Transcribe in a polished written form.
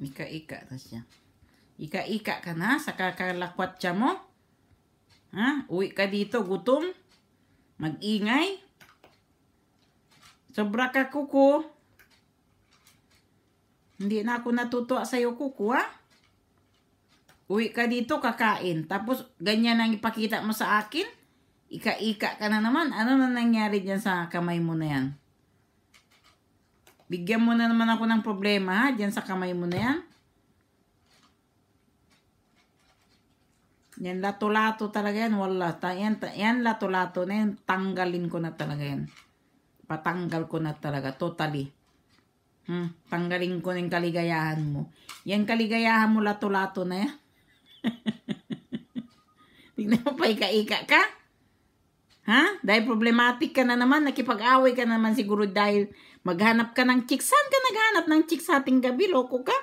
Ika-ika na siya. Ika-ika ka na sa kakalakwat siya mo. Ha? Uwi ka dito, gutom. Mag-ingay. Sobra ka, kuko. Hindi na ako natutuwa sa'yo, kuko, ha? Uwi ka dito, kakain. Tapos, ganyan ang ipakita mo sa akin. Ika-ika ka na naman. Ano na nangyari dyan sa kamay mo na yan? Bigyan mo na naman ako ng problema, ha? Diyan sa kamay mo na yan. Yan, lato-lato talaga yan. Wala. Yan, lato-lato na yan. Tanggalin ko na talaga yan. Patanggal ko na talaga. Totally. Tanggalin ko ng kaligayahan mo. Yan, kaligayahan mo, lato-lato na yan. Tignan mo pa, ika-ika ka? Ha? Dahil problematic ka na naman. Nakipag-away ka na naman siguro dahil maghanap ka ng chicks. Saan ka naghanap ng chicks sa ating gabi? Loko ka?